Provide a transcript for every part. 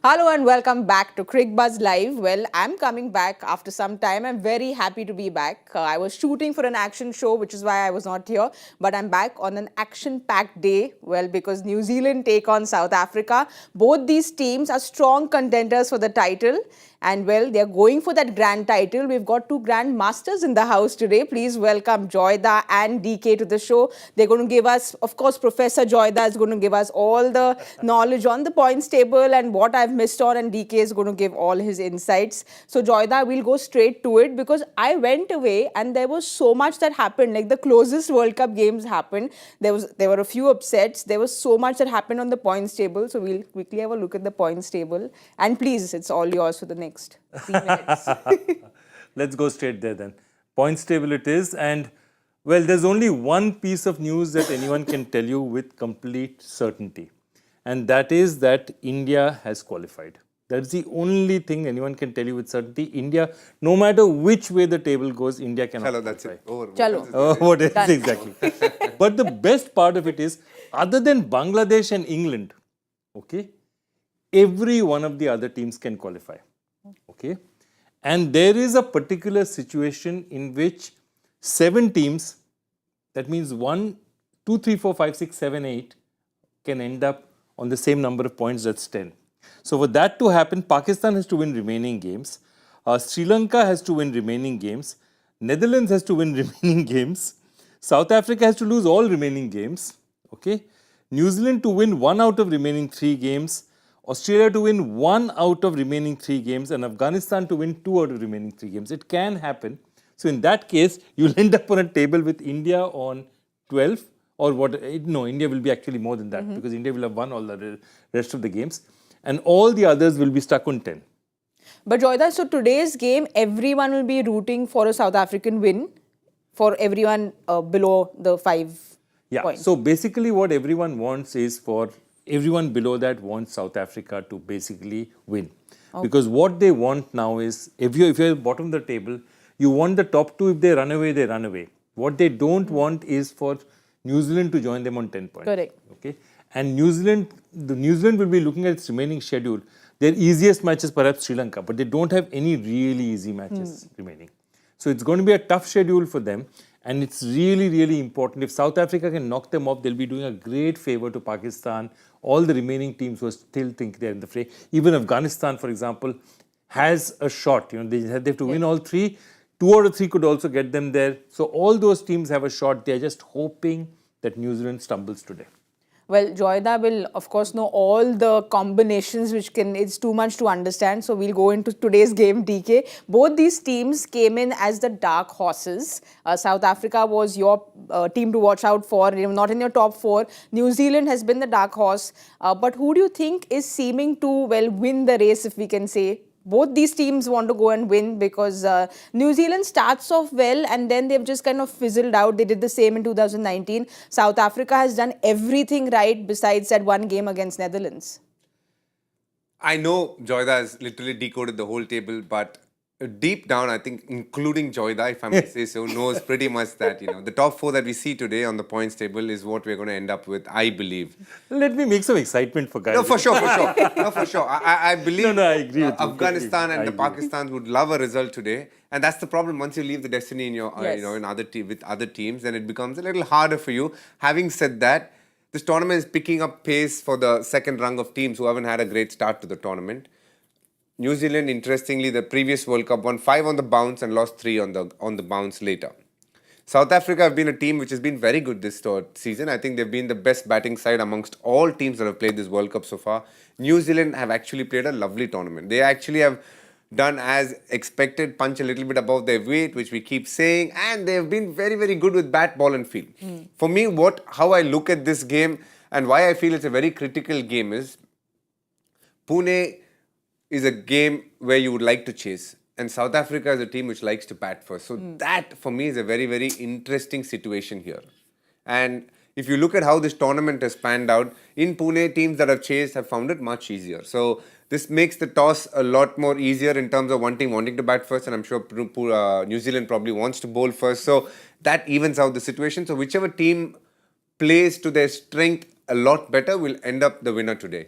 Hello and welcome back to Cricbuzz Live. Well, I'm coming back after some time. I'm very happy to be back. I was shooting for an action show, which is why I was not here. But I'm back on an action-packed day. Well, because New Zealand take on South Africa. Both these teams are strong contenders for the title. And well, they're going for that grand title. We've got two grand masters in the house today. Please welcome Joyda and DK to the show. They're going to give us, of course, Professor Joyda is going to give us all the knowledge on the points table and what I've missed on, and DK is going to give all his insights. So Joyda, we'll go straight to it because I went away and there was so much that happened. Like the closest World Cup games happened. There were a few upsets. There was so much that happened on the points table. So we'll quickly have a look at the points table. And please, it's all yours for the next 3 minutes. Let's go straight there then. Points table it is, and well, there's only one piece of news that anyone can tell you with complete certainty, and that is that India has qualified. That's the only thing anyone can tell you with certainty. India, no matter which way the table goes, India cannot Chalo, that's qualify. it. Over. Chalo. Oh, what is exactly? But the best part of it is, other than Bangladesh and England, okay, every one of the other teams can qualify. Okay, and there is a particular situation in which 7 teams, that means 1, 2, 3, 4, 5, 6, 7, 8, can end up on the same number of points, that's 10. So for that to happen, Pakistan has to win remaining games, Sri Lanka has to win remaining games, Netherlands has to win remaining games, South Africa has to lose all remaining games, okay, New Zealand to win 1 out of remaining 3 games, Australia to win 1 out of remaining 3 games, and Afghanistan to win 2 out of remaining 3 games. It can happen. So in that case, you'll end up on a table with India on 12, or what? No, India will be actually more than that because India will have won all the rest of the games, and all the others will be stuck on 10. But Joyda, so today's game, everyone will be rooting for a South African win for everyone below the 5 points. So basically what everyone wants is for everyone below that wants South Africa to basically win. Okay. Because what they want now is, if you're bottom of the table, you want the top 2, if they run away, they run away. What they don't want is for New Zealand to join them on 10 points. Correct. Okay. And New Zealand will be looking at its remaining schedule. Their easiest match is perhaps Sri Lanka, but they don't have any really easy matches remaining. So it's going to be a tough schedule for them. And it's really, really important. If South Africa can knock them off, they'll be doing a great favor to Pakistan, all the remaining teams who still think they're in the fray. Even Afghanistan, for example, has a shot. You know, they have to win all 3. 2 out of 3 could also get them there. So all those teams have a shot. They're just hoping that New Zealand stumbles today. Well, Joyda will, of course, know all the combinations, it's too much to understand. So we'll go into today's game, DK. Both these teams came in as the dark horses. South Africa was your team to watch out for, not in your top 4. New Zealand has been the dark horse. But who do you think is seeming to, well, win the race, if we can say? Both these teams want to go and win because New Zealand starts off well and then they've just kind of fizzled out. They did the same in 2019. South Africa has done everything right besides that one game against Netherlands. I know Joyda has literally decoded the whole table, but deep down, I think, including Joyda, if I may say so, knows pretty much that, the top 4 that we see today on the points table is what we're going to end up with, I believe. Let me make some excitement for guys. No, for sure. No, for sure. I believe I agree with you. Afghanistan and the Pakistan would love a result today. And that's the problem. Once you leave the destiny in your, in with other teams, then it becomes a little harder for you. Having said that, this tournament is picking up pace for the second rung of teams who haven't had a great start to the tournament. New Zealand, interestingly, the previous World Cup won 5 on the bounce and lost 3 on the bounce later. South Africa have been a team which has been very good this season. I think they've been the best batting side amongst all teams that have played this World Cup so far. New Zealand have actually played a lovely tournament. They actually have done as expected, punch a little bit above their weight, which we keep saying, and they've been very, very good with bat, ball and field. For me, how I look at this game and why I feel it's a very critical game is Pune is a game where you would like to chase. And South Africa is a team which likes to bat first. So that, for me, is a very, very interesting situation here. And if you look at how this tournament has panned out, in Pune, teams that have chased have found it much easier. So this makes the toss a lot more easier in terms of one team wanting to bat first. And I'm sure New Zealand probably wants to bowl first. So that evens out the situation. So whichever team plays to their strength a lot better will end up the winner today.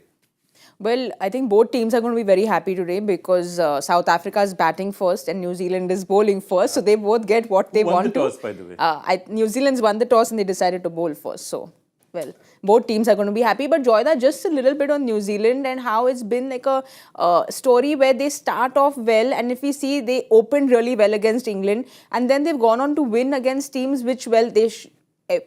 Well, I think both teams are going to be very happy today because South Africa is batting first and New Zealand is bowling first. So they both get what they Who won want the to. toss, by the way? New Zealand's won the toss and they decided to bowl first. So, well, both teams are going to be happy. But Joyda, just a little bit on New Zealand and how it's been like a story where they start off well. And if we see, they opened really well against England. And then they've gone on to win against teams which, well,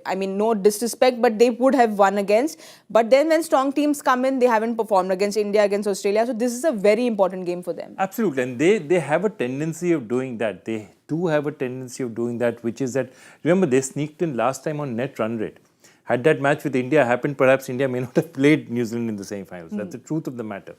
I mean, no disrespect, but they would have won against. But then when strong teams come in, they haven't performed against India, against Australia. So this is a very important game for them. Absolutely. And they have a tendency of doing that. They do have a tendency of doing that, which is that, remember, they sneaked in last time on net run rate. Had that match with India happened, perhaps India may not have played New Zealand in the semi-finals. That's the truth of the matter.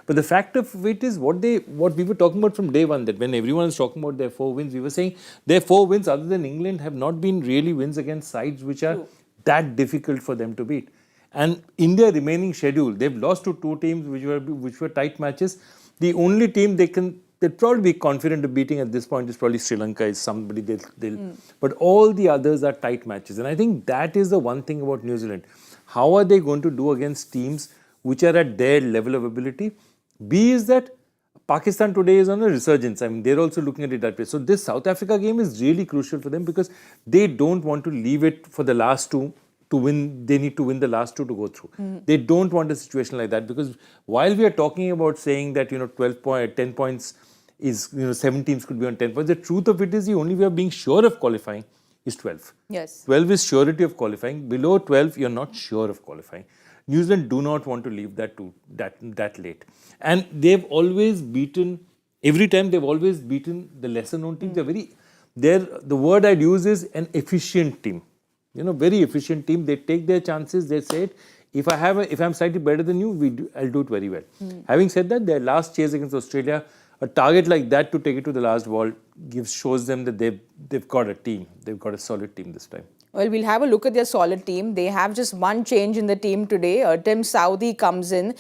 But the fact of it is what we were talking about from day one, that when everyone is talking about their 4 wins, we were saying their 4 wins other than England have not been really wins against sides which are that difficult for them to beat. And India remaining schedule, they've lost to 2 teams which were tight matches. The only team they'll probably be confident of beating at this point is probably Sri Lanka, is somebody but all the others are tight matches. And I think that is the one thing about New Zealand. How are they going to do against teams which are at their level of ability? B is that Pakistan today is on a resurgence. I mean, they're also looking at it that way. So this South Africa game is really crucial for them because they don't want to leave it for the last 2 to win. They need to win the last 2 to go through. They don't want a situation like that, because while we are talking about saying that, 10 points is, 7 teams could be on 10 points, the truth of it is the only way of being sure of qualifying is 12. Yes. 12 is surety of qualifying. Below 12, you're not sure of qualifying. New Zealand do not want to leave that late. And they've always beaten, every time they've always beaten the lesser known teams. The word I'd use is an efficient team. Very efficient team. They take their chances. They say it. If I'm slightly better than you, I'll do it very well. Having said that, their last chase against Australia, a target like that to take it to the last ball shows them that they've got a team. They've got a solid team this time. Well, we'll have a look at their solid team. They have just one change in the team today. Tim Southee comes in.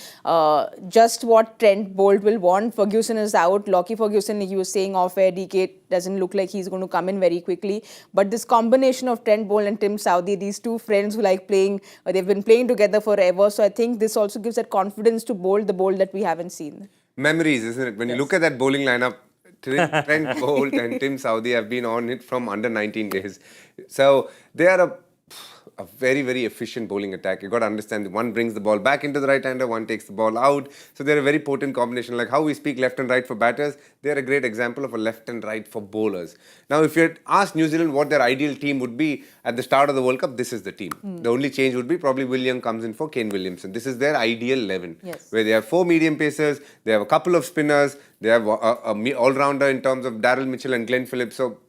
Just what Trent Boult will want. Ferguson is out. Lockie Ferguson, he was saying off-air, DK doesn't look like he's going to come in very quickly. But this combination of Trent Boult and Tim Southee, these 2 friends who like playing, they've been playing together forever. So I think this also gives that confidence to Boult, the Boult that we haven't seen. Memories, isn't it? When you look at that bowling lineup, Trent Boult and Tim Southee have been on it from under 19 days. So they are a very, very efficient bowling attack. You got to understand, one brings the ball back into the right-hander, one takes the ball out. So they're a very potent combination. Like how we speak left and right for batters, they're a great example of a left and right for bowlers. Now, if you had asked New Zealand what their ideal team would be at the start of the World Cup, this is the team. The only change would be probably William comes in for Kane Williamson. This is their ideal 11, where they have 4 medium pacers, they have a couple of spinners, they have a all-rounder in terms of Daryl Mitchell and Glenn Phillips. So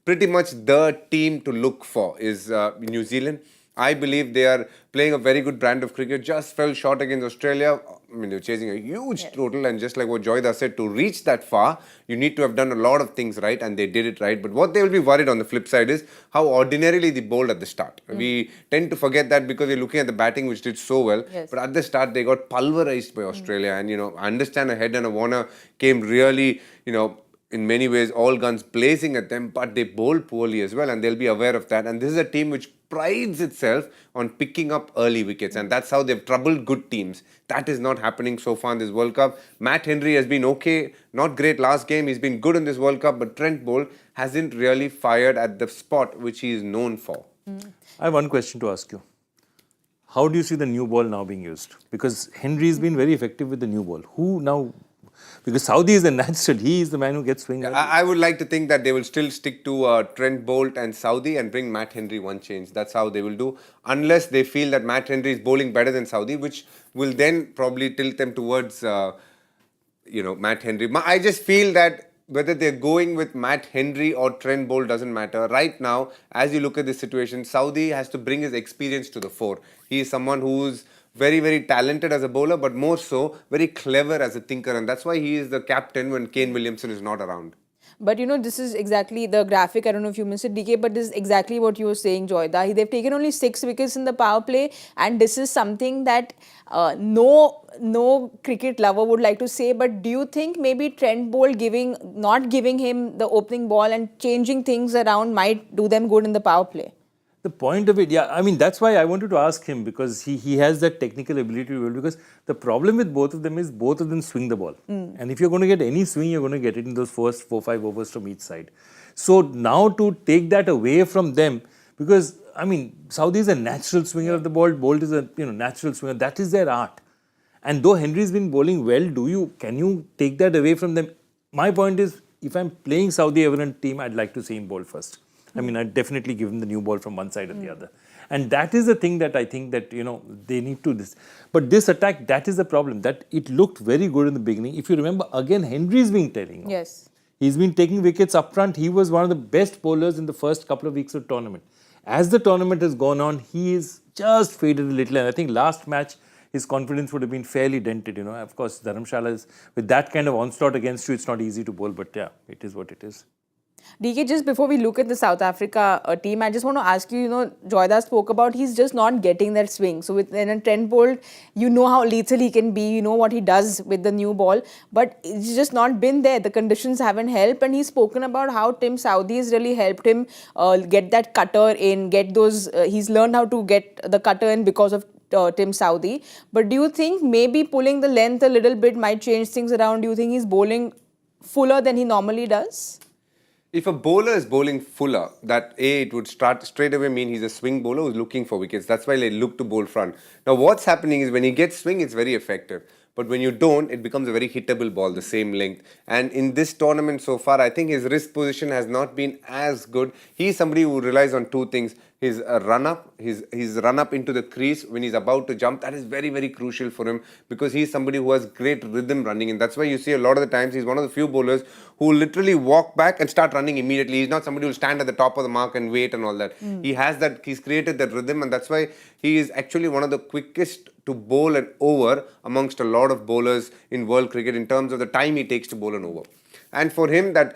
pretty much the team to look for is New Zealand. I believe they are playing a very good brand of cricket. Just fell short against Australia. I mean, they're chasing a huge total, and just like what Joyda said, to reach that far, you need to have done a lot of things right, and they did it right. But what they will be worried on the flip side is how ordinarily they bowled at the start. We tend to forget that because we're looking at the batting, which did so well. But at the start, they got pulverized by Australia. And, I understand a Head and a Warner came really, in many ways, all guns blazing at them, but they bowled poorly as well, and they'll be aware of that. And this is a team which prides itself on picking up early wickets, and that's how they've troubled good teams. That is not happening so far in this World Cup. Matt Henry has been okay, not great last game. He's been good in this World Cup, but Trent Boult hasn't really fired at the spot which he is known for. I have one question to ask you. How do you see the new ball now being used? Because Henry's been very effective with the new ball. Who now? Because Southee is the natural. He is the man who gets swing. I would like to think that they will still stick to Trent Boult and Southee and bring Matt Henry one change. That's how they will do. Unless they feel that Matt Henry is bowling better than Southee, which will then probably tilt them towards, Matt Henry. I just feel that whether they're going with Matt Henry or Trent Boult doesn't matter. Right now, as you look at this situation, Southee has to bring his experience to the fore. He is someone who's very, very talented as a bowler, but more so, very clever as a thinker. And that's why he is the captain when Kane Williamson is not around. But this is exactly the graphic. I don't know if you missed it, DK, but this is exactly what you were saying, Joyda. They've taken only 6 wickets in the power play, and this is something that no cricket lover would like to say. But do you think maybe Trent Boult not giving him the opening ball and changing things around might do them good in the power play? The point of it, yeah, I mean, that's why I wanted to ask him, because he has that technical ability to bowl, because the problem with both of them is both of them swing the ball. And if you're going to get any swing, you're going to get it in those first 4-5 overs from each side. So now to take that away from them, because, I mean, Saudi is a natural swinger of the ball, Boult is a natural swinger, that is their art. And though Henry's been bowling well, can you take that away from them? My point is, if I'm playing Saudi Everton team, I'd like to see him bowl first. I mean, I'd definitely give him the new ball from one side or the other. And that is the thing that I think that, they need to this. But this attack, that is the problem, that it looked very good in the beginning. If you remember, again, Henry's been telling. Yes. He's been taking wickets up front. He was one of the best bowlers in the first couple of weeks of tournament. As the tournament has gone on, he is just faded a little. And I think last match, his confidence would have been fairly dented. Of course, Dharamshala is, with that kind of onslaught against you, it's not easy to bowl. But yeah, it is what it is. DK, just before we look at the South Africa team, I just want to ask you, Joyda spoke about he's just not getting that swing. So with Trent Boult, you know how lethal he can be, you know what he does with the new ball, but it's just not been there. The conditions haven't helped, and he's spoken about how Tim Southee has really helped him get that cutter in, get those, he's learned how to get the cutter in because of Tim Southee. But do you think maybe pulling the length a little bit might change things around? Do you think he's bowling fuller than he normally does? If a bowler is bowling fuller, it would start straight away mean he's a swing bowler who's looking for wickets. That's why they look to bowl front. Now, what's happening is when he gets swing, it's very effective. But when you don't, it becomes a very hittable ball, the same length. And in this tournament so far, I think his wrist position has not been as good. He's somebody who relies on two things. His run-up, his run-up into the crease when he's about to jump, that is very, very crucial for him, because he's somebody who has great rhythm running. And that's why you see a lot of the times he's one of the few bowlers who literally walk back and start running immediately. He's not somebody who will stand at the top of the mark and wait and all that. He has that, he's created that rhythm, and that's why he is actually one of the quickest to bowl an over amongst a lot of bowlers in world cricket in terms of the time he takes to bowl an over. And for him, that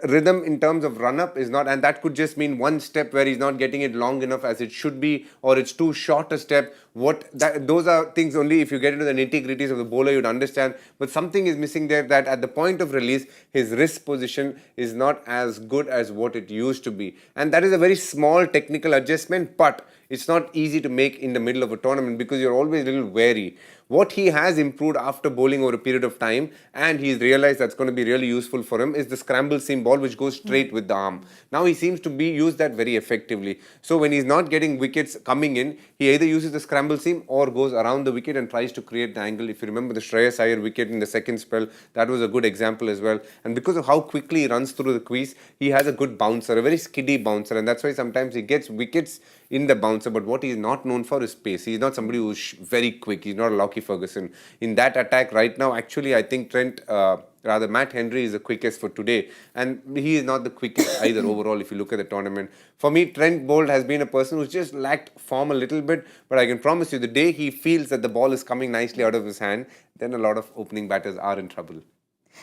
rhythm in terms of run-up is not, and that could just mean one step where he's not getting it long enough as it should be, or it's too short a step. Those are things only if you get into the nitty-gritties of the bowler, you'd understand. But something is missing there, that at the point of release, his wrist position is not as good as what it used to be. And that is a very small technical adjustment, but it's not easy to make in the middle of a tournament because you're always a little wary. What he has improved after bowling over a period of time, and he's realized that's going to be really useful for him, is the scramble seam ball, which goes straight with the arm. Now he seems to use that very effectively. So when he's not getting wickets coming in, he either uses the scramble seam or goes around the wicket and tries to create the angle. If you remember the Shreyas Iyer wicket in the second spell, that was a good example as well. And because of how quickly he runs through the crease, he has a good bouncer, a very skiddy bouncer, and that's why sometimes he gets wickets in the bouncer. But what he's not known for is pace. He's not somebody who's very quick. He's not a Lockie Ferguson. In that attack right now, actually, I think Matt Henry is the quickest for today. And he is not the quickest either overall if you look at the tournament. For me, Trent Boult has been a person who's just lacked form a little bit. But I can promise you, the day he feels that the ball is coming nicely out of his hand, then a lot of opening batters are in trouble.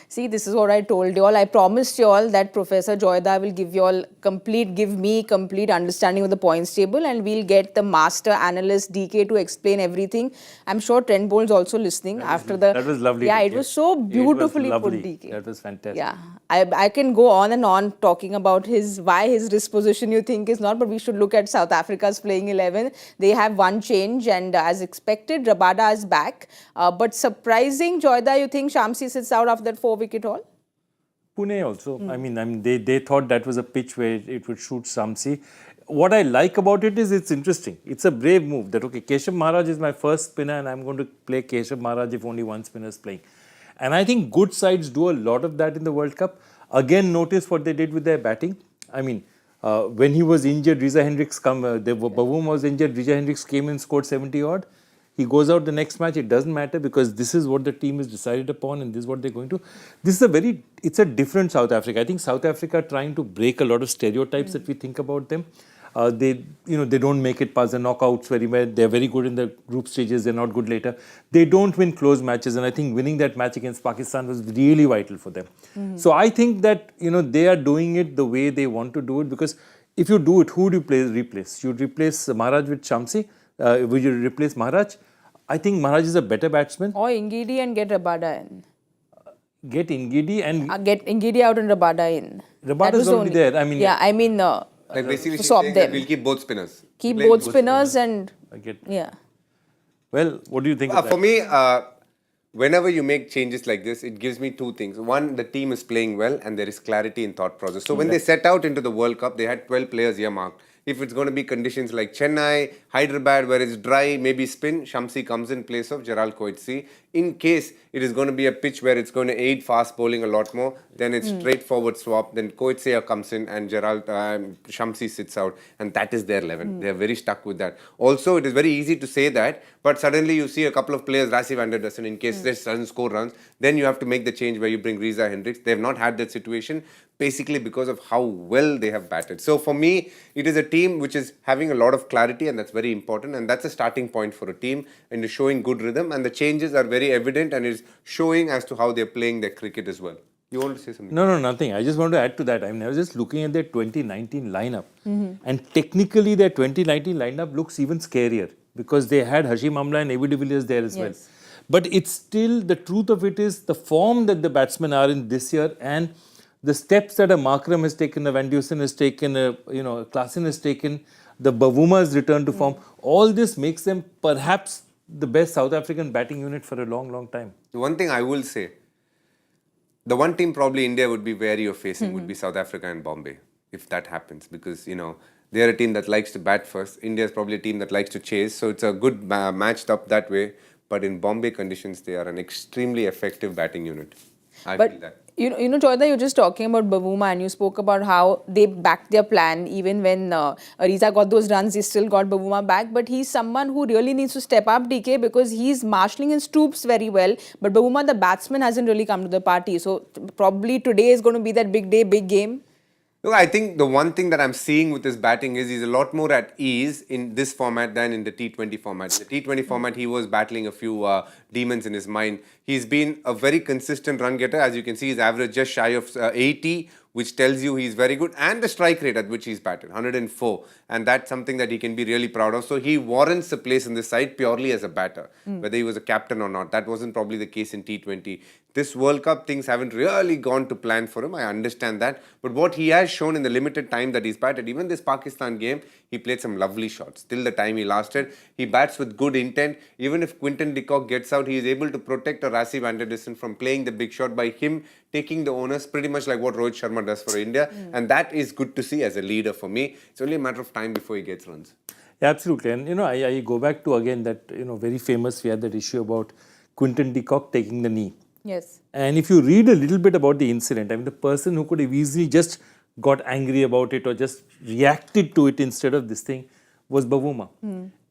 See, this is what I told you all. I promised you all that Professor Joyda will give me complete understanding of the points table, and we'll get the master analyst DK to explain everything. I'm sure Trent Boult's also listening That was lovely. Yeah, it was so beautifully put, DK. That was fantastic. Yeah, I can go on and on talking about why his wrist position you think is not, but we should look at South Africa's playing 11. They have one change, and as expected, Rabada is back. But surprising, Joyda, you think Shamsi sits out after that 4-wicket haul? Pune also. I mean, they thought that was a pitch where it would shoot Shamsi. What I like about it is it's interesting. It's a brave move that, okay, Keshav Maharaj is my first spinner and I'm going to play Keshav Maharaj if only one spinner is playing. And I think good sides do a lot of that in the World Cup. Again, notice what they did with their batting. I mean, when he was injured, Reza Hendricks Baboom was injured, Reza Hendricks came and scored 70 odd. He goes out the next match, it doesn't matter because this is what the team is decided upon and this is what they're going to. It's a different South Africa. I think South Africa are trying to break a lot of stereotypes that we think about them. They don't make it past the knockouts very well. They're very good in the group stages. They're not good later. They don't win close matches, and I think winning that match against Pakistan was really vital for them. So I think that they are doing it the way they want to do it, because if you do it, who do you replace? You'd replace Maharaj with Shamsi. Would you replace Maharaj? I think Maharaj is a better batsman. Or Ngidi and get Rabada in. Get Ngidi and... Get Ngidi out and Rabada in. Rabada is already there. I mean... Yeah, I mean... Like basically, she's swap saying that them. we'll keep both spinners. Keep Play both spinners and I get. yeah. Well, what do you think of that? For me, whenever you make changes like this, it gives me two things. One, the team is playing well and there is clarity in thought process. So when they set out into the World Cup, they had 12 players earmarked. If it's going to be conditions like Chennai, Hyderabad, where it's dry, maybe spin, Shamsi comes in place of Gerald Coetzee. In case it is going to be a pitch where it's going to aid fast bowling a lot more, then it's straightforward swap. Then Coetzee comes in and Shamsi sits out. And that is their 11. They are very stuck with that. Also, it is very easy to say that, but suddenly you see a couple of players, Rassi van der Dussen, in case they doesn't score runs, then you have to make the change where you bring Riza Hendricks. They have not had that situation, basically because of how well they have batted. So for me, it is a team which is having a lot of clarity, and that's very important, and that's a starting point for a team, and is showing good rhythm, and the changes are very evident and is showing as to how they're playing their cricket as well. You want to say something? No, nothing. I just want to add to that. I mean, I was just looking at their 2019 lineup, and technically their 2019 lineup looks even scarier because they had Hashim Amla and AB de Villiers there as well. But it's still, the truth of it is the form that the batsmen are in this year, and the steps that a Markram has taken, a Van Dusen has taken, a Klaasen has taken, the Bavuma has returned to form. All this makes them perhaps the best South African batting unit for a long, long time. The one thing I will say, the one team probably India would be wary of facing would be South Africa and Bombay, if that happens, because, they're a team that likes to bat first. India is probably a team that likes to chase, so it's a good matched up that way. But in Bombay conditions, they are an extremely effective batting unit. I feel that. You know, Joyda, you're just talking about Bavuma and you spoke about how they backed their plan. Even when Ariza got those runs, he still got Bavuma back. But he's someone who really needs to step up, DK, because he's marshalling his troops very well. But Bavuma, the batsman, hasn't really come to the party. So probably today is going to be that big day, big game. Look, I think the one thing that I'm seeing with his batting is he's a lot more at ease in this format than in the T20 format. In the T20 format, he was battling a few demons in his mind. He's been a very consistent run getter. As you can see, his average just shy of 80, which tells you he's very good. And the strike rate at which he's batted, 104. And that's something that he can be really proud of. So he warrants a place in this side purely as a batter, whether he was a captain or not. That wasn't probably the case in T20. This World Cup, things haven't really gone to plan for him. I understand that. But what he has shown in the limited time that he's batted, even this Pakistan game, he played some lovely shots. Till the time he lasted, he bats with good intent. Even if Quinton de Kock gets out, he is able to protect a Rassi van der Dussen from playing the big shot by him taking the onus, pretty much like what Rohit Sharma does for India. And that is good to see as a leader for me. It's only a matter of time before he gets runs. Yeah, absolutely. And, I go back to, again, that, very famous, we had that issue about Quinton de Kock taking the knee. Yes. And if you read a little bit about the incident, I mean, the person who could have easily just got angry about it or just reacted to it instead of this thing was Bavuma.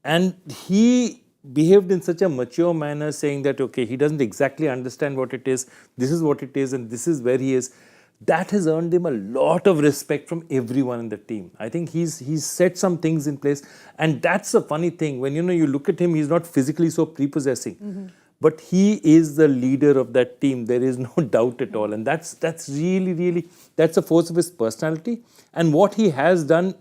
And he behaved in such a mature manner, saying that, okay, he doesn't exactly understand what it is, this is what it is, and this is where he is. That has earned him a lot of respect from everyone in the team. I think he's set some things in place. And that's the funny thing. When, you look at him, he's not physically so prepossessing. But he is the leader of that team. There is no doubt at all. And that's really, that's a force of his personality. And what he has done,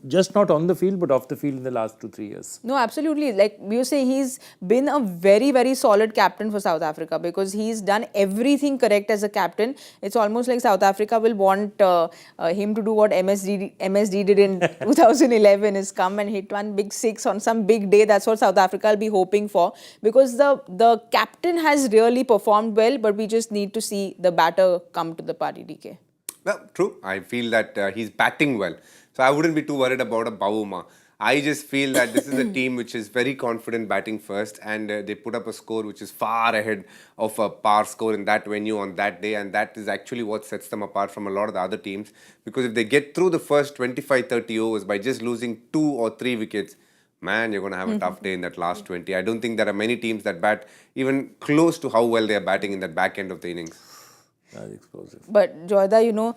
just not on the field, but off the field in the last 2-3 years. No, absolutely. Like you say, he's been a very, very solid captain for South Africa because he's done everything correct as a captain. It's almost like South Africa will want him to do what MSD did in 2011, is come and hit one big six on some big day. That's what South Africa will be hoping for, because the captain has really performed well, but we just need to see the batter come to the party, DK. Well, true. I feel that he's batting well. So I wouldn't be too worried about a Bavuma. I just feel that this is a team which is very confident batting first, and they put up a score which is far ahead of a par score in that venue on that day, and that is actually what sets them apart from a lot of the other teams, because if they get through the first 25-30 overs by just losing 2 or 3 wickets, man, you're going to have a tough day in that last 20. I don't think there are many teams that bat even close to how well they are batting in that back end of the innings. That's explosive. But Joyda,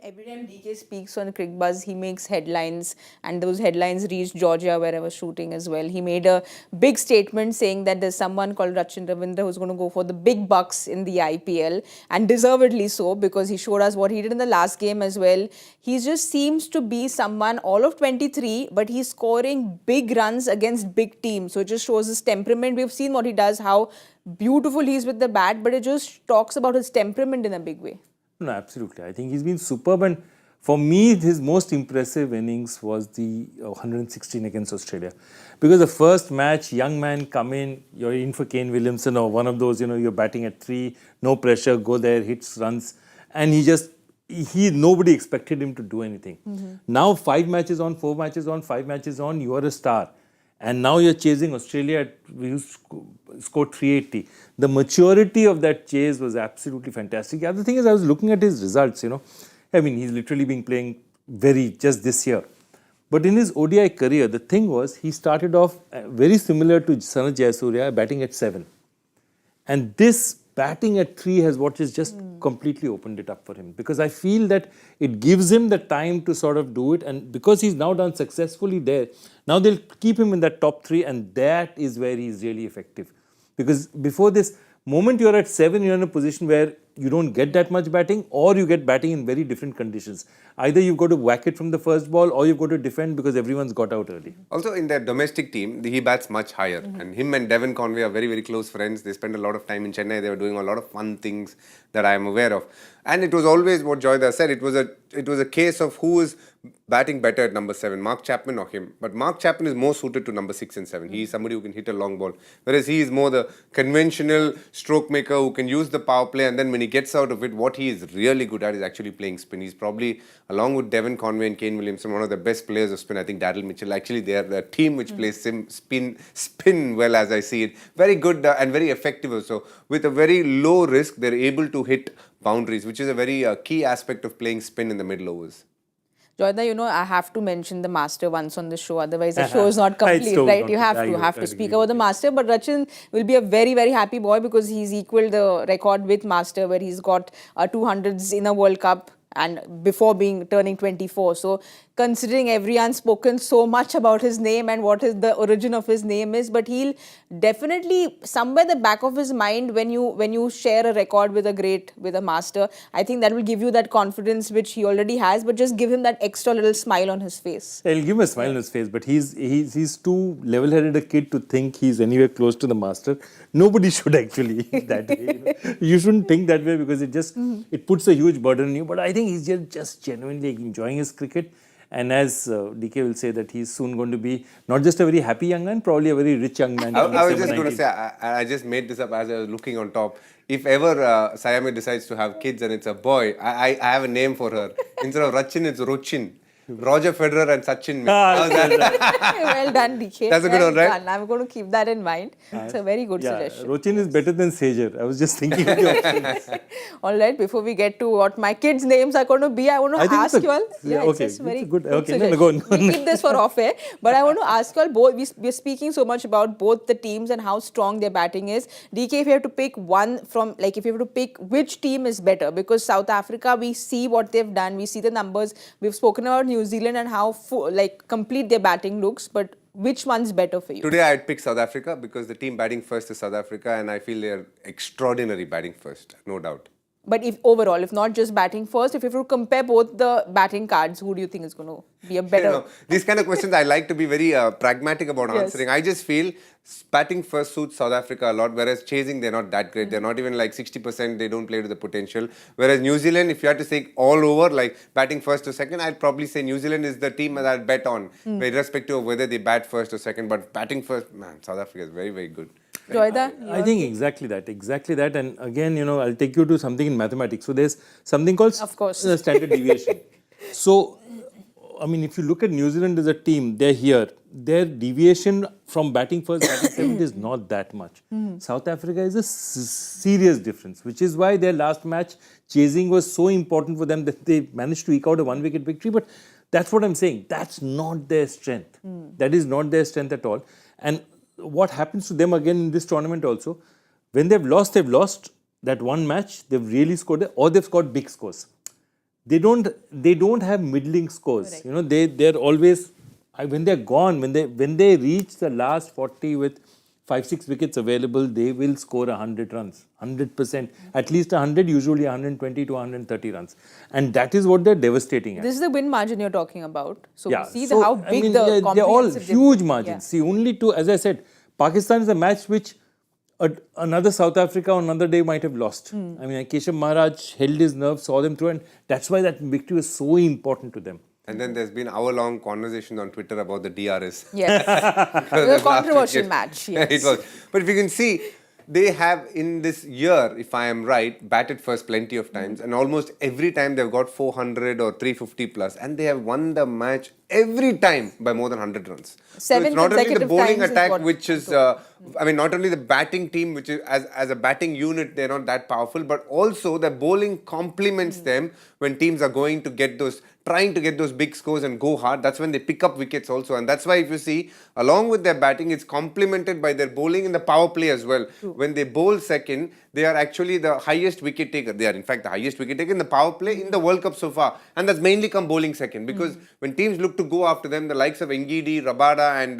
every time DK speaks on Cricbuzz, he makes headlines, and those headlines reach Georgia where I was shooting as well. He made a big statement saying that there's someone called Rachin Ravindra who's going to go for the big bucks in the IPL, and deservedly so, because he showed us what he did in the last game as well. He just seems to be someone, all of 23, but he's scoring big runs against big teams. So it just shows his temperament. We've seen what he does, how beautiful he is with the bat, but it just talks about his temperament in a big way. No, absolutely. I think he's been superb. And For me, his most impressive innings was the 116 against Australia. Because the first match, young man come in, you're in for Kane Williamson or one of those, you're batting at 3, no pressure, go there, hits runs. And nobody expected him to do anything. Now 5 matches on, 4 matches on, 5 matches on, you are a star. And now you're chasing Australia, you scored 380. The maturity of that chase was absolutely fantastic. The other thing is, I was looking at his results, I mean, he's literally been playing just this year. But in his ODI career, the thing was, he started off very similar to Sanath Jayasuriya, batting at 7. And this batting at 3 has just completely opened it up for him. Because I feel that it gives him the time to sort of do it. And because he's now done successfully there, now they'll keep him in that top 3. And that is where he's really effective. Because before this, moment you're at 7, you're in a position where you don't get that much batting, or you get batting in very different conditions. Either you've got to whack it from the first ball, or you've got to defend because everyone's got out early. Also, in their domestic team, he bats much higher. And him and Devon Conway are very, very close friends. They spend a lot of time in Chennai. They were doing a lot of fun things that I am aware of. And it was always what Joyda said. It was a case of who is batting better at number 7, Mark Chapman or him. But Mark Chapman is more suited to number 6 and 7. He is somebody who can hit a long ball. Whereas he is more the conventional stroke maker who can use the power play. And then when he gets out of it, what he is really good at is actually playing spin. He's probably, along with Devon Conway and Kane Williamson, one of the best players of spin. I think Daryl Mitchell, actually they are the team which plays spin well, as I see it. Very good and very effective also. With a very low risk, they're able to hit boundaries, which is a very key aspect of playing spin in the middle overs. Joyda, I have to mention the master once on the show, otherwise the show is not complete, right? You have to speak about the master. But Rachin will be a very, very happy boy because he's equaled the record with master, where he's got 200s in a World Cup and before turning 24. So considering everyone's spoken so much about his name and what is the origin of his name is, but he'll definitely, somewhere the back of his mind, when you share a record with a master, I think that will give you that confidence which he already has, but just give him that extra little smile on his face. I'll give him a smile on his face, but he's too level-headed a kid to think he's anywhere close to the master. Nobody should actually that way. You shouldn't think that way because it puts a huge burden on you. But I think he's just genuinely enjoying his cricket. And as DK will say, that he's soon going to be not just a very happy young man, probably a very rich young man. I was just going to say, I just made this up as I was looking on top. If ever Saiyami decides to have kids and it's a boy, I have a name for her. Instead of Rachin, it's Rochin. Roger Federer and Sachin. Well done, DK. That's a good one, right? I'm going to keep that in mind. It's a very good suggestion. Rochin is better than Sager. I was just thinking of the options. All right, before we get to what my kids' names are going to be, I want to ask you all. Okay, it's very good. Okay, suggestion. go on. We'll keep this for off air. But I want to ask you all, we're speaking so much about both the teams and how strong their batting is. DK, if you have to pick one from, if you have to pick which team is better, because South Africa, we see what they've done, we see the numbers. We've spoken about New Zealand and how complete their batting looks, but which one's better for you? Today I'd pick South Africa because the team batting first is South Africa, and I feel they're extraordinary batting first, no doubt. But if not just batting first, if you have to compare both the batting cards, who do you think is going to be a better? These kind of questions I like to be very pragmatic about answering. I just feel batting first suits South Africa a lot, whereas chasing, they're not that great. They're not even 60%, they don't play to the potential. Whereas New Zealand, if you had to say all over, batting first or second, I'd probably say New Zealand is the team that I'd bet on, irrespective of whether they bat first or second. But batting first, man, South Africa is very, very good. Joyda? I think exactly that. And again, I'll take you to something in mathematics. So there's something called standard deviation. So, I mean, if you look at New Zealand as a team, they're here. Their deviation from batting first, batting second is not that much. South Africa is a serious difference, which is why their last match, chasing was so important for them that they managed to eke out a 1-wicket victory. But that's what I'm saying. That's not their strength. That is not their strength at all. And what happens to them again in this tournament also, when they've lost that one match, they've really scored it, or they've scored big scores. They don't have middling scores. They're always, when they're gone, when they reach the last 40 with 5-6 wickets available, they will score 100 runs, 100%, at least 100, usually 120 to 130 runs. And that is what they're devastating at. This is the win margin you're talking about. So see so, how big the they're all comprehensive huge margins. See, only two, as I said, Pakistan is a match which Another South Africa on another day might have lost. I mean, Keshav Maharaj held his nerve, saw them through, and that's why that victory was so important to them. And then there's been hour-long conversation on Twitter about the DRS. Yes. It was a controversial match. Yes. It was. But if you can see, they have in this year, if I am right, batted first plenty of times, and almost every time they've got 400 or 350 plus, and they have won the match every time by more than 100 runs. So it's not only the bowling attack, which is, I mean, not only the batting team, which is as a batting unit, they're not that powerful, but also the bowling complements them when teams are going to get those, trying to get those big scores and go hard. That's when they pick up wickets also. And that's why if you see, along with their batting, it's complemented by their bowling in the power play as well. True. When they bowl second, they are actually the highest wicket taker. They are in fact the highest wicket taker in the power play in the World Cup so far. And that's mainly come bowling second. Because when teams look to go after them, the likes of Ngidi, Rabada and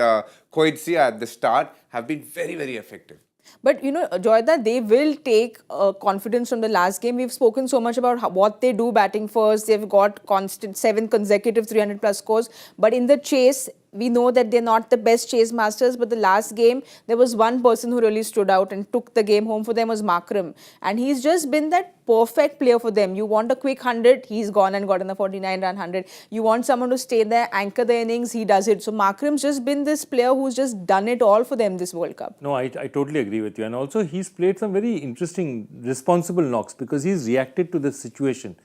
Coetzee at the start have been very, very effective. But you know, Joyda, they will take confidence from the last game. We've spoken so much about what they do batting first. They've got constant 7 consecutive 300 plus scores. But in the chase, we know that they're not the best chase masters. But the last game, there was one person who really stood out and took the game home for them was Markram. And he's just been that perfect player for them. You want a quick 100, he's gone and gotten a 49-run 100. You want someone to stay there, anchor the innings, he does it. So Markram's just been this player who's just done it all for them this World Cup. No, I totally agree with you. And also he's played some very interesting, responsible knocks because he's reacted to the situation.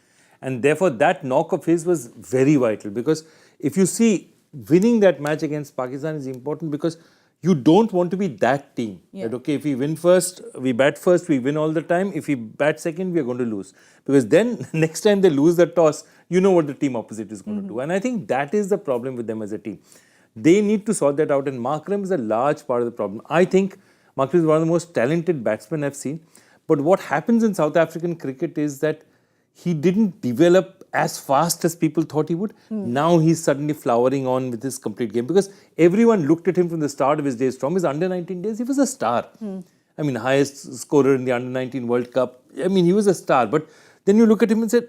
And therefore that knock of his was very vital because if you see, winning that match against Pakistan is important because you don't want to be that team. Yeah. That, okay, if we win first, we bat first, we win all the time. If we bat second, we are going to lose. Because then next time they lose the toss, you know what the team opposite is going to do. And I think that is the problem with them as a team. They need to sort that out and Markram is a large part of the problem. I think Markram is one of the most talented batsmen I've seen. But what happens in South African cricket is that he didn't develop as fast as people thought he would. Now he's suddenly flowering on with his complete game because everyone looked at him from the start of his days. From his under-19 days, he was a star. I mean, highest scorer in the under-19 World Cup. I mean, he was a star. But then you look at him and say,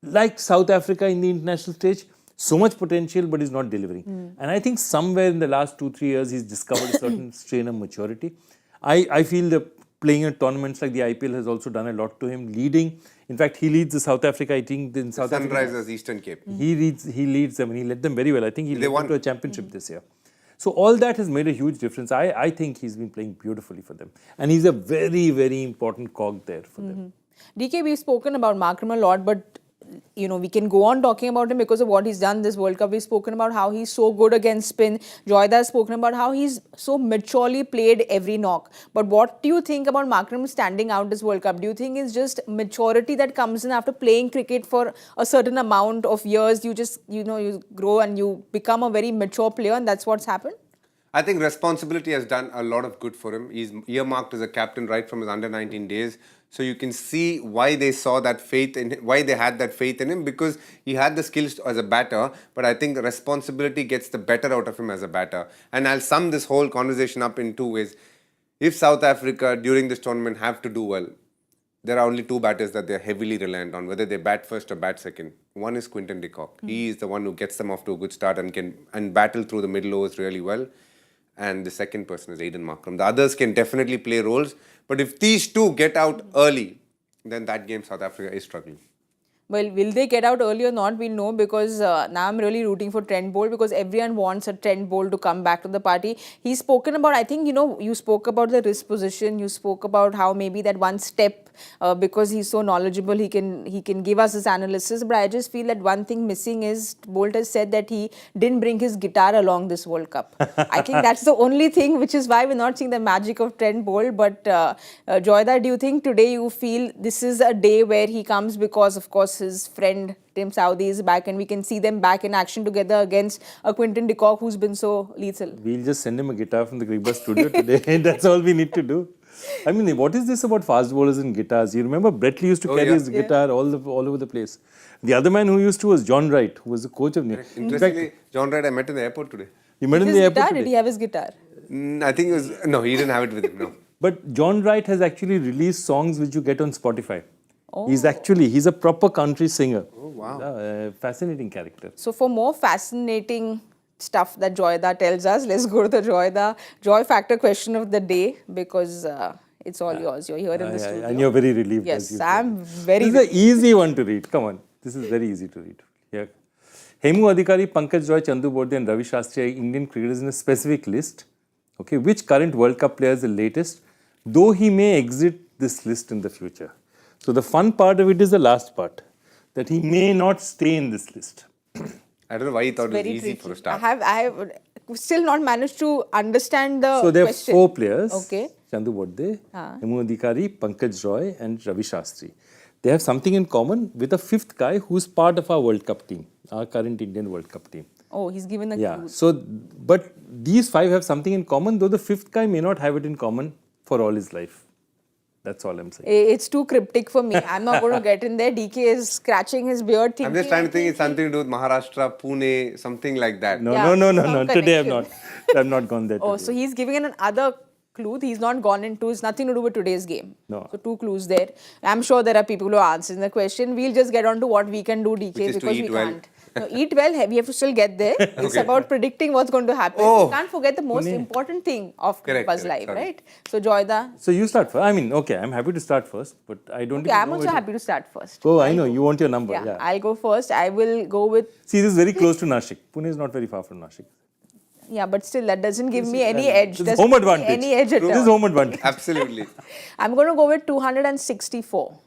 like South Africa in the international stage, so much potential, but he's not delivering. And I think somewhere in the last 2-3 years, he's discovered a certain strain of maturity. I feel that playing in tournaments like the IPL has also done a lot to him, leading. In fact, he leads the South Africa, I think, in South Africa. Sunrisers, Eastern Cape. He leads them and he led them very well. I think he led them to a championship this year. So all that has made a huge difference. I think he's been playing beautifully for them. And he's a very, very important cog there for them. DK, we've spoken about Markram a lot, but you know, we can go on talking about him because of what he's done this World Cup. We've spoken about how he's so good against spin. Joyda has spoken about how he's so maturely played every knock. But what do you think about Markram standing out this World Cup? Do you think it's just maturity that comes in after playing cricket for a certain amount of years? You just, you know, you grow and you become a very mature player and that's what's happened? I think responsibility has done a lot of good for him. He's earmarked as a captain right from his under-19 days. So you can see why they saw that faith in him, why they had that faith in him, because he had the skills as a batter, but I think responsibility gets the better out of him as a batter. And I'll sum this whole conversation up in 2 ways. If South Africa during this tournament have to do well, there are only 2 batters that they're heavily reliant on, whether they bat first or bat second. One is Quinton de Kock. He is the one who gets them off to a good start and can battle through the middle overs really well. And the second person is Aiden Markram. The others can definitely play roles. But if these 2 get out early, then that game South Africa is struggling. Well, will they get out early or not? We'll know because now I'm really rooting for Trent Boult because everyone wants a Trent Boult to come back to the party. He's spoken about, I think, you know, you spoke about the wrist position. You spoke about how maybe that one step, because he's so knowledgeable, he can give us his analysis. But I just feel that one thing missing is Boult has said that he didn't bring his guitar along this World Cup. I think that's the only thing, which is why we're not seeing the magic of Trent Boult. But Joyda, do you think today you feel this is a day where he comes because, of course, his friend Tim Southee is back and we can see them back in action together against a Quinton de Kock who's been so lethal? We'll just send him a guitar from the Cricbuzz studio today. That's all we need to do. I mean, what is this about fast bowlers and guitars? You remember Brett Lee used to carry his guitar all over the place. The other man who used to was John Wright, who was the coach of New. Interestingly, John Wright I met in the airport today. You met him in the airport today? Did he have his guitar? I think it was, no, he didn't have it with him, no. But John Wright has actually released songs which you get on Spotify. Oh. He's a proper country singer. Oh, wow. A fascinating character. So for more fascinating stuff that Joyda tells us. Let's go to the joy factor question of the day because it's all yours. You're here in the studio. And you're very relieved. Yes, as you I'm said. very This is an easy one to read. Come on. This is very easy to read. Here. Hemu Adhikari, Pankaj Roy, Chandu Borde and Ravi Shastri are Indian cricketers in a specific list. Okay, which current World Cup player is the latest? Though he may exit this list in the future. So the fun part of it is the last part. That he may not stay in this list. I don't know why you thought it was very easy tricky. for a start. I have still not managed to understand the So there are question. 4 players. Okay. Chandu Borde, Hemu Adhikari, Pankaj Roy and Ravi Shastri. They have something in common with a 5th guy who's part of our World Cup team, our current Indian World Cup team. Oh, he's given the clues. So, but these 5 have something in common, though the 5th guy may not have it in common for all his life. That's all I'm saying. It's too cryptic for me. I'm not going to get in there. DK is scratching his beard. I'm just trying to think it's something to do with Maharashtra, Pune, something like that. No, Yeah, no. some Today connection. I've not gone there. Oh, today. so he's giving another clue. He's not gone into. It's nothing to do with today's game. No. So 2 clues there. I'm sure there are people who are answering the question. We'll just get on to what we can do, DK, Which is to because eat we well. can't. No, eat well. We have to still get there. It's about predicting what's going to happen. Oh. You can't forget the most important thing of Correct, Cricbuzz correct, Live, sorry. right? So Joyda. So you start first. I mean, okay, I'm happy to start first, but I don't Okay, even I'm know also it. happy to start first. Oh, I know. You want your number. Yeah, Yeah. I'll go first. I will go with. See, this is very close to Nashik. Pune is not very far from Nashik. Yeah, but still, that doesn't give me any edge. This is Doesn't home give me advantage. Any edge at This is all. home advantage. Absolutely. I'm going to go with 264.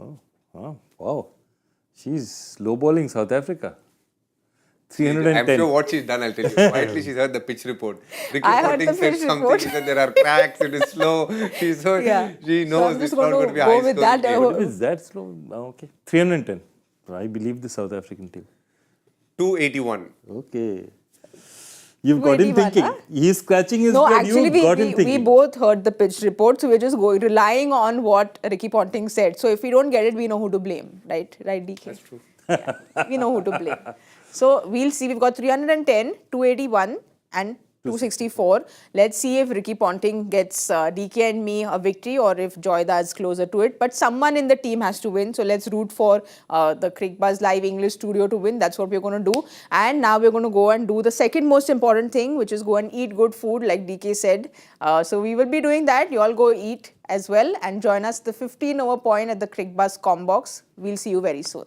Oh, wow. She's low bowling South Africa. I'm 310. sure what she's done, I'll tell you. Quietly, she's heard the pitch report. Ricky I heard Ponting the said pitch something. report. She said there are cracks, it is slow. She's so, Yeah. she So knows I'm it's just not going going to to be a go high with scoring that. game. Is that slow? Oh, okay. 310. I believe the South African team. 281. Okay. You've got him 281, thinking. huh? He's scratching his No, head. actually, You've got him we thinking. both heard the pitch report, so we're just relying on what Ricky Ponting said. So if we don't get it, we know who to blame, right? Right, DK? That's true. Yeah, we know who to blame. So we'll see. We've got 310, 281 and 264. Let's see if Ricky Ponting gets DK and me a victory or if Joyda is closer to it. But someone in the team has to win. So let's root for the Cricbuzz Live English studio to win. That's what we're going to do. And now we're going to go and do the second most important thing, which is go and eat good food, like DK said. So we will be doing that. You all go eat as well and join us the 15 over point at the Cricbuzz Combox. We'll see you very soon.